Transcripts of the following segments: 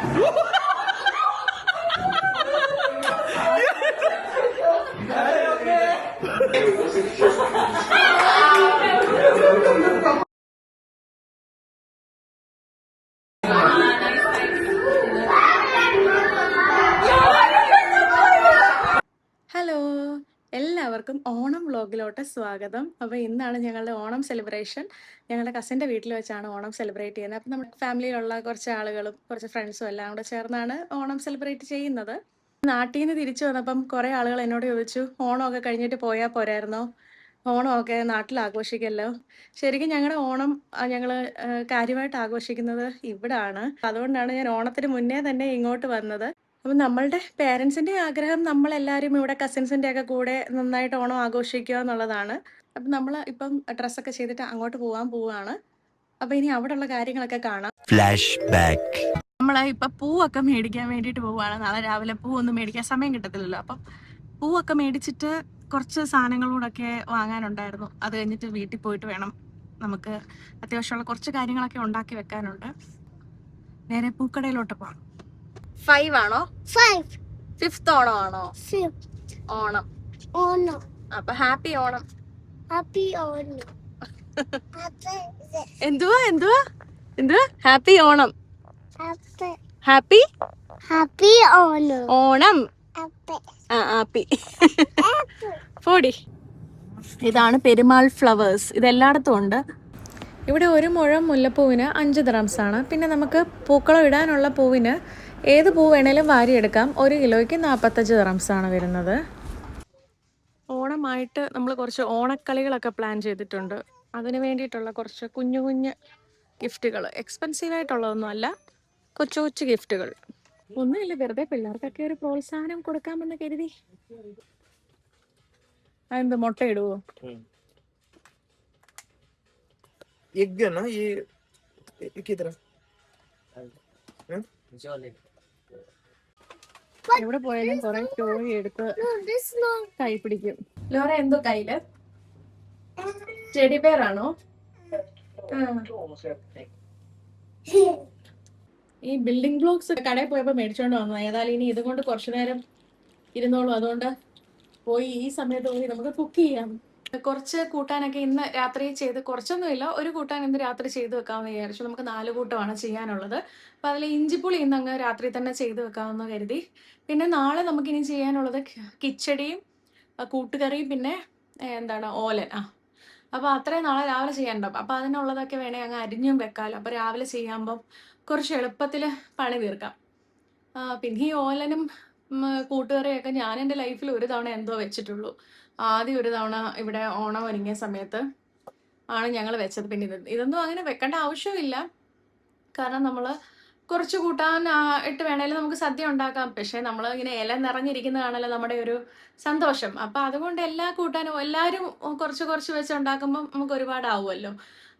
Hello, എല്ലാവർക്കും ഓണം വ്ലോഗിലോട്ട് സ്വാഗതം. അപ്പോൾ ഇന്നാണ് ഞങ്ങളുടെ ഓണം സെലിബ്രേഷൻ. ഞങ്ങളുടെ കസിൻ്റെ വീട്ടിൽ വെച്ചാണ് ഓണം സെലിബ്രേറ്റ് ചെയ്യുന്നത്. അപ്പോൾ നമ്മുടെ ഫാമിലിയിലുള്ള കുറച്ച് ആളുകളും കുറച്ച് ഫ്രണ്ട്സും എല്ലാം കൂടെ ചേർന്നാണ് ഓണം സെലിബ്രേറ്റ് ചെയ്യുന്നത്. നാട്ടിൽ നിന്ന് തിരിച്ചു വന്നപ്പം കുറേ ആളുകൾ എന്നോട് ചോദിച്ചു, ഓണമൊക്കെ കഴിഞ്ഞിട്ട് പോയാൽ പോരായിരുന്നോ, ഓണമൊക്കെ നാട്ടിൽ ആഘോഷിക്കല്ലോ. ശരിക്കും ഞങ്ങളുടെ ഓണം ഞങ്ങൾ കാര്യമായിട്ട് ആഘോഷിക്കുന്നത് ഇവിടാണ്. അതുകൊണ്ടാണ് ഞാൻ ഓണത്തിന് മുന്നേ തന്നെ ഇങ്ങോട്ട് വന്നത്. അപ്പം നമ്മളുടെ പേരൻസിൻ്റെ ആഗ്രഹം നമ്മളെല്ലാവരും ഇവിടെ കസിൻസിൻ്റെ ഒക്കെ കൂടെ നന്നായിട്ട് ഓണം ആഘോഷിക്കുക എന്നുള്ളതാണ്. അപ്പം നമ്മൾ ഇപ്പം ഡ്രസ്സൊക്കെ ചെയ്തിട്ട് അങ്ങോട്ട് പോവാണ്. അപ്പം ഇനി അവിടെയുള്ള കാര്യങ്ങളൊക്കെ കാണാം. Flash back. നമ്മൾ ഇപ്പം പൂവൊക്കെ മേടിക്കാൻ വേണ്ടിയിട്ട് പോവുകയാണ്. നാളെ രാവിലെ പൂവൊന്നും മേടിക്കാൻ സമയം കിട്ടത്തില്ലല്ലോ. അപ്പം പൂവൊക്കെ മേടിച്ചിട്ട് കുറച്ച് സാധനങ്ങളൂടൊക്കെ വാങ്ങാനുണ്ടായിരുന്നു. അത് കഴിഞ്ഞിട്ട് വീട്ടിൽ പോയിട്ട് വേണം നമുക്ക് അത്യാവശ്യമുള്ള കുറച്ച് കാര്യങ്ങളൊക്കെ ഉണ്ടാക്കി വെക്കാനുണ്ട്. നേരെ പൂക്കടയിലോട്ട് പോകാം. 5 ആണോ? 5th ഓണം ആണോ? ഓണം. അപ്പൊ ഹാപ്പി ഓണം. എന്തുവാ happy Onam. Happy Onam. Happy പോടി. ഇതാണ് പെരുമാൾ ഫ്ലവേഴ്സ്. ഇതെല്ലായിടത്തും ഉണ്ട്. ഇവിടെ ഒരു മുഴം മുല്ലപ്പൂവിന് 5 ദിറംസ് ആണ്. പിന്നെ നമുക്ക് പൂക്കളം ഇടാനുള്ള പൂവിന് ഏത് പൂ വേണേലും വാരിയെടുക്കാം. 1 കിലോയ്ക്ക് 45 ദിറംസ് ആണ് വരുന്നത്. ഓണമായിട്ട് നമ്മൾ കുറച്ച് ഓണക്കളികളൊക്കെ പ്ലാൻ ചെയ്തിട്ടുണ്ട്. അതിന് വേണ്ടിയിട്ടുള്ള കുറച്ച് കുഞ്ഞു കുഞ്ഞ് ഗിഫ്റ്റുകൾ, എക്സ്പെൻസീവ് ആയിട്ടുള്ളതൊന്നും അല്ല, കൊച്ചു കൊച്ചു ഗിഫ്റ്റുകൾ. ഒന്നുമില്ല, വെറുതെ പിള്ളേർക്കൊക്കെ ഒരു പ്രോത്സാഹനം കൊടുക്കാമെന്ന് കരുതി. അതെന്ത് മുട്ട ഇടുവോ? एग है ना ये की तरह എവിടെ പോയാലും കുറെ ടോയ് എടുത്ത് കൈ പിടിക്കും. ലോറ എന്തോ കയ്യില് ടെഡി ബെയർ ആണോ? ഈ ബിൽഡിംഗ് ബ്ലോക്സ് കടയിൽ പോയപ്പോ മേടിച്ചോണ്ട് വന്നത്. ഏതായാലും ഇനി ഇതുകൊണ്ട് കുറച്ചു നേരം ഇരുന്നോളൂ. അതുകൊണ്ട് പോയി ഈ സമയത്ത് പോയി നമുക്ക് കുക്ക് ചെയ്യാം. കുറച്ച് കൂട്ടാനൊക്കെ ഇന്ന് രാത്രി ചെയ്ത്, കുറച്ചൊന്നുമില്ല, ഒരു കൂട്ടാൻ ഇന്ന് രാത്രി ചെയ്ത് വെക്കാമെന്ന് വിചാരിച്ചു. നമുക്ക് 4 കൂട്ടമാണ് ചെയ്യാനുള്ളത്. അപ്പം അതിൽ ഇഞ്ചിപ്പുളി ഇന്ന് അങ്ങ് രാത്രി തന്നെ ചെയ്ത് വെക്കാമെന്ന് കരുതി. പിന്നെ നാളെ നമുക്കിനി ചെയ്യാനുള്ളത് കിച്ചടിയും കൂട്ടുകറിയും പിന്നെ ഓലൻ. അപ്പോൾ അത്രയും നാളെ രാവിലെ ചെയ്യാനുണ്ടാവും. അപ്പോൾ അതിനുള്ളതൊക്കെ വേണേൽ അങ്ങ് അരിഞ്ഞും വെക്കാമല്ലോ. അപ്പോൾ രാവിലെ ചെയ്യുമ്പം കുറച്ച് എളുപ്പത്തിൽ പണി തീർക്കാം. പിന്നെ ഈ ഓലനും കൂട്ടുകറിയൊക്കെ ഞാൻ എൻ്റെ ലൈഫിൽ ഒരു തവണ എന്തോ വെച്ചിട്ടുള്ളൂ. ആദ്യം ഒരു തവണ ഇവിടെ ഓണം ഒരുങ്ങിയ സമയത്ത് ആണ് ഞങ്ങൾ വെച്ചത്. പിന്നെ ഇതൊന്നും അങ്ങനെ വെക്കേണ്ട ആവശ്യമില്ല. കാരണം നമ്മൾ കുറച്ച് കൂട്ടാൻ ഇട്ട് വേണേലും നമുക്ക് സദ്യ ഉണ്ടാക്കാം. പക്ഷേ നമ്മൾ ഇങ്ങനെ ഇല നിറഞ്ഞിരിക്കുന്നതാണല്ലോ നമ്മുടെ ഒരു സന്തോഷം. അപ്പം അതുകൊണ്ട് എല്ലാ കൂട്ടാനും എല്ലാവരും കുറച്ച് കുറച്ച് വെച്ച് ഉണ്ടാക്കുമ്പം നമുക്ക് ഒരുപാടാവുമല്ലോ.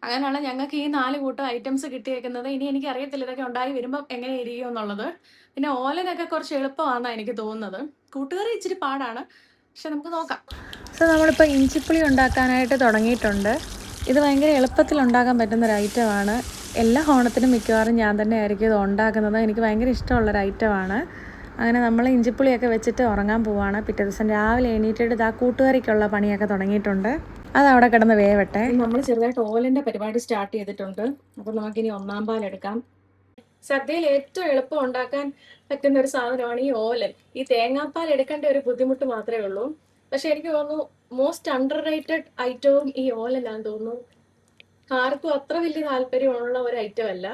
അങ്ങനെയാണ് ഞങ്ങൾക്ക് ഈ 4 കൂട്ടം ഐറ്റംസ് കിട്ടിയേക്കുന്നത്. ഇനി എനിക്ക് അറിയത്തില്ല ഇതൊക്കെ ഉണ്ടായി വരുമ്പം എങ്ങനെ ഇരിക്കും എന്നുള്ളത്. പിന്നെ ഓലനൊക്കെ കുറച്ച് എളുപ്പമാണെന്നാണ് എനിക്ക് തോന്നുന്നത്. കൂട്ടുകറി ഇച്ചിരി പാടാണ്, പക്ഷെ നമുക്ക് നോക്കാം. സോ നമ്മളിപ്പോൾ ഇഞ്ചിപ്പുളി ഉണ്ടാക്കാനായിട്ട് തുടങ്ങിയിട്ടുണ്ട്. ഇത് ഭയങ്കര എളുപ്പത്തിൽ ഉണ്ടാക്കാൻ പറ്റുന്നൊരു ഐറ്റമാണ്. എല്ലാ ഓണത്തിനും മിക്കവാറും ഞാൻ തന്നെ ആയിരിക്കും ഇത് ഉണ്ടാക്കുന്നത്. എനിക്ക് ഭയങ്കര ഇഷ്ടമുള്ളൊരു ഐറ്റമാണ്. അങ്ങനെ നമ്മൾ ഇഞ്ചിപ്പുളിയൊക്കെ വെച്ചിട്ട് ഉറങ്ങാൻ പോവാണ്. പിറ്റേ ദിവസം രാവിലെ എണീറ്റിട്ട് ഇതാ കൂട്ടുകറിക്കുള്ള പണിയൊക്കെ തുടങ്ങിയിട്ടുണ്ട്. അതവിടെ കിടന്ന് വേവട്ടെ. നമ്മൾ ചെറുതായിട്ട് ഓലൻ്റെ പരിപാടി സ്റ്റാർട്ട് ചെയ്തിട്ടുണ്ട്. അപ്പോൾ നമുക്കിനി 1-ാം പാലെടുക്കാം. സദ്യയിൽ ഏറ്റവും എളുപ്പം ഉണ്ടാക്കാൻ പറ്റുന്ന ഒരു സാധനമാണ് ഈ ഓലൻ. ഈ തേങ്ങാപ്പാൽ എടുക്കേണ്ട ഒരു ബുദ്ധിമുട്ട് മാത്രമേ ഉള്ളൂ. പക്ഷെ എനിക്ക് തോന്നുന്നു മോസ്റ്റ് അണ്ടർ റേറ്റഡ് ഐറ്റവും ഈ ഓലനാന്ന് തോന്നുന്നു. ആർക്കും അത്ര വലിയ താല്പര്യമുള്ള ഒരു ഐറ്റം അല്ല.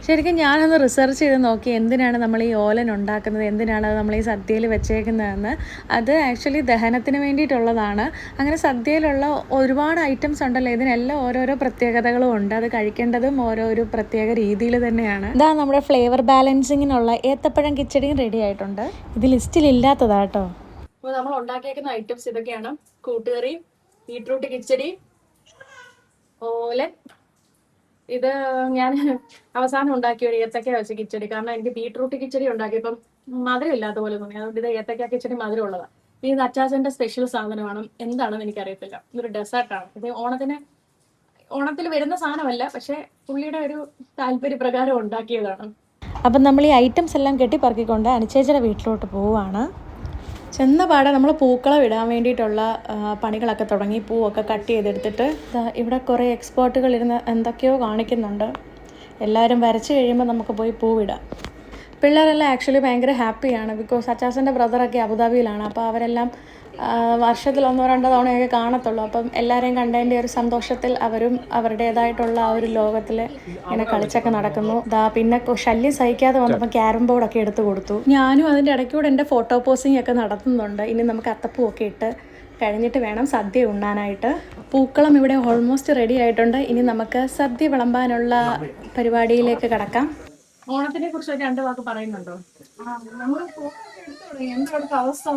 ശരിക്കും ഞാനൊന്ന് റിസർച്ച് ചെയ്ത് നോക്കി എന്തിനാണ് നമ്മൾ ഈ ഓലൻ ഉണ്ടാക്കുന്നത്, എന്തിനാണ് നമ്മൾ ഈ സദ്യയിൽ വെച്ചേക്കുന്നതെന്ന്. അത് ആക്ച്വലി ദഹനത്തിന് വേണ്ടിയിട്ടുള്ളതാണ്. അങ്ങനെ സദ്യയിലുള്ള ഒരുപാട് ഐറ്റംസ് ഉണ്ടല്ലോ, ഇതിനെല്ലാം ഓരോരോ പ്രത്യേകതകളും ഉണ്ട്. അത് കഴിക്കേണ്ടതും ഓരോരോ പ്രത്യേക രീതിയിൽ തന്നെയാണ്. ഇതാ നമ്മുടെ ഫ്ലേവർ ബാലൻസിങ്ങിനുള്ള ഏത്തപ്പഴം കിച്ചടിയും റെഡി ആയിട്ടുണ്ട്. ഇത് ലിസ്റ്റിലില്ലാത്തതാട്ടോ. അപ്പോൾ നമ്മൾ ഉണ്ടാക്കിയേക്കുന്ന ഐറ്റംസ് ഇതൊക്കെയാണ്: കൂട്ടുകറി, ബീട്രൂട്ട് കിച്ചടി, ഓലൻ. ഇത് ഞാൻ അവസാനം ഉണ്ടാക്കിയ ഒരു ഏത്തക്ക വെച്ച കിച്ചടി. കാരണം എനിക്ക് ബീട്രൂട്ട് കിച്ചടി ഉണ്ടാക്കിയപ്പം മധുരം ഇല്ലാത്ത പോലെ തോന്നി. അതുകൊണ്ട് ഇത് ഏത്തക്ക കിച്ചടി മധുരം ഉള്ളതാണ്. ഇത് അച്ചാച്ചൻ്റെ സ്പെഷ്യൽ സാധനമാണ്. എന്താണെന്ന് എനിക്കറിയത്തില്ല. ഇതൊരു ഡെസേർട്ടാണ്. ഇത് ഓണത്തിൽ വരുന്ന സാധനമല്ല, പക്ഷെ പുള്ളിയുടെ ഒരു താല്പര്യപ്രകാരം ഉണ്ടാക്കിയതാണ്. അപ്പം നമ്മൾ ഈ ഐറ്റംസ് എല്ലാം കെട്ടിപ്പറക്കിക്കൊണ്ട് അനുചേച്ചിയുടെ വീട്ടിലോട്ട് പോവുകയാണ്. ചെന്ന പാടെ നമ്മൾ പൂക്കളം ഇടാൻ വേണ്ടിയിട്ടുള്ള പണികളൊക്കെ തുടങ്ങി. പൂവൊക്കെ കട്ട് ചെയ്തെടുത്തിട്ട് ഇവിടെ കുറേ എക്സ്പേർട്ടുകൾ ഇരുന്ന് എന്തൊക്കെയോ കാണിക്കുന്നുണ്ട്. എല്ലാവരും വരച്ച് കഴിയുമ്പോൾ നമുക്ക് പോയി പൂവിടാം. പിള്ളേരെല്ലാം ആക്ച്വലി ഭയങ്കര ഹാപ്പിയാണ്. ബിക്കോസ് അച്ചാച്ചൻ്റെ ബ്രദറൊക്കെ അബുദാബിയിലാണ്. അപ്പോൾ അവരെല്ലാം വർഷത്തിൽ 1-2 തവണയൊക്കെ കാണത്തുള്ളൂ. അപ്പം എല്ലാവരെയും കണ്ടതിൻ്റെ ഒരു സന്തോഷത്തിൽ അവരും അവരുടേതായിട്ടുള്ള ആ ഒരു ലോകത്തിൽ ഇങ്ങനെ കളിച്ചൊക്കെ നടക്കുന്നു. പിന്നെ ശല്യം സഹിക്കാതെ വന്നപ്പോൾ ക്യാരം ബോർഡൊക്കെ എടുത്ത് കൊടുത്തു. ഞാനും അതിൻ്റെ ഇടയ്ക്കൂടെ എൻ്റെ ഫോട്ടോ പോസിങ് ഒക്കെ നടത്തുന്നുണ്ട്. ഇനി നമുക്ക് അത്തപ്പൂവൊക്കെ ഇട്ട് കഴിഞ്ഞിട്ട് വേണം സദ്യ ഉണ്ണാനായിട്ട്. പൂക്കളം ഇവിടെ ഓൾമോസ്റ്റ് റെഡി ആയിട്ടുണ്ട്. ഇനി നമുക്ക് സദ്യ വിളമ്പാനുള്ള പരിപാടിയിലേക്ക് കടക്കാം. ഓണത്തിനെ കുറിച്ച് 2 വാക്ക് പറയുന്നുണ്ടോ? നമ്മൾ എന്താ അവസ്ഥ?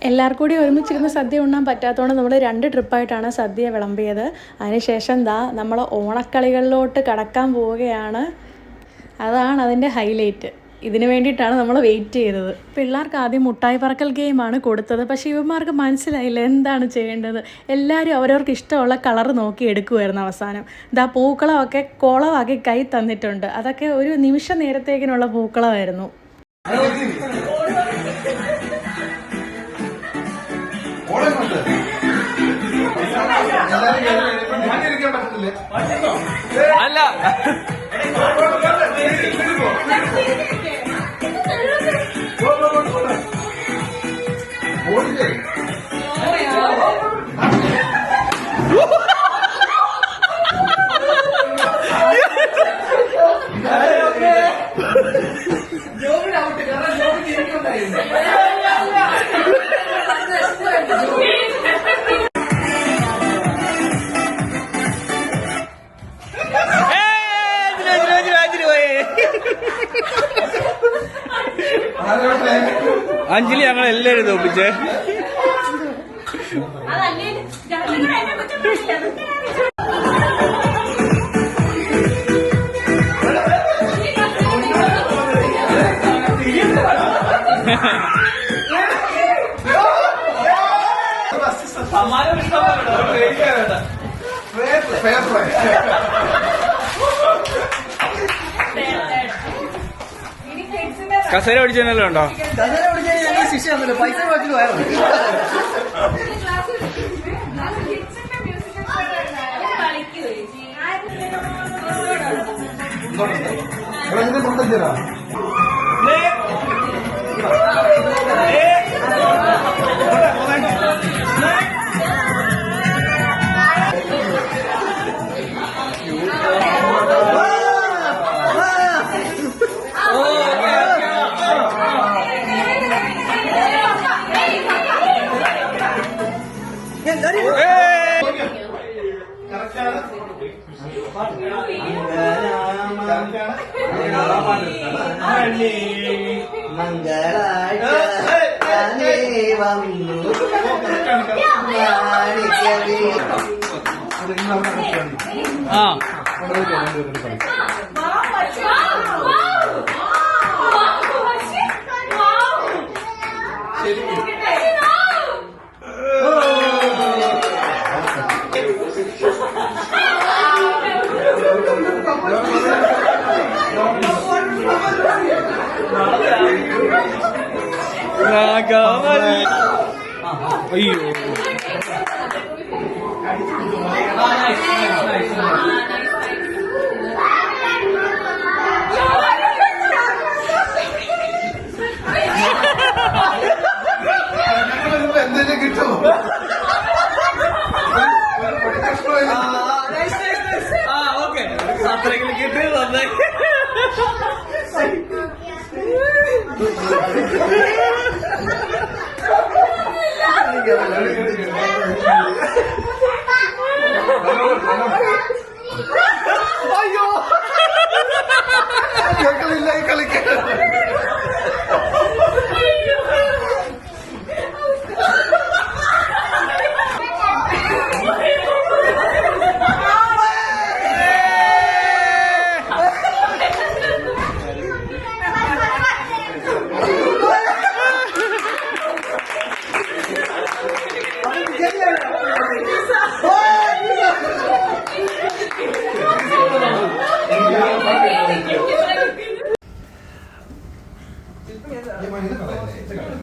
എല്ലാവർക്കും കൂടി ഒരുമിച്ചിരുന്ന് സദ്യ ഉണ്ണാൻ പറ്റാത്തതുകൊണ്ട് നമ്മൾ 2 ട്രിപ്പായിട്ടാണ് സദ്യ വിളമ്പിയത്. അതിനുശേഷം നമ്മൾ ഓണക്കളികളിലോട്ട് കടക്കാൻ പോവുകയാണ്. അതാണ് അതിൻ്റെ ഹൈലൈറ്റ്. ഇതിന് വേണ്ടിയിട്ടാണ് നമ്മൾ വെയിറ്റ് ചെയ്തത്. പിള്ളേർക്ക് ആദ്യം മുട്ടായി പറക്കൽ ഗെയിമാണ് കൊടുത്തത്. പക്ഷേ ഇവന്മാർക്ക് മനസ്സിലായില്ല എന്താണ് ചെയ്യേണ്ടത്. എല്ലാവരും അവരവർക്ക് ഇഷ്ടമുള്ള കളർ നോക്കി എടുക്കുമായിരുന്നു. അവസാനം പൂക്കളമൊക്കെ കോളമാക്കി കൈ തന്നിട്ടുണ്ട്. അതൊക്കെ ഒരു നിമിഷ നേരത്തേക്കിനുള്ള പൂക്കളമായിരുന്നു. അല്ല അഞ്ജലി ഞങ്ങളെല്ലാരും തോപ്പിച്ചേ. കസേര പിടിച്ചല്ലോ ഉണ്ടോ? പൈസ അയ്യോ എന്തെങ്കിലും കിട്ടുമോ? ഓക്കെ അത്രയെങ്കിലും കിട്ടിയത് നന്നായി. അയ്യോ കളില്ല കളിക്ക Gimana ini kalau ini?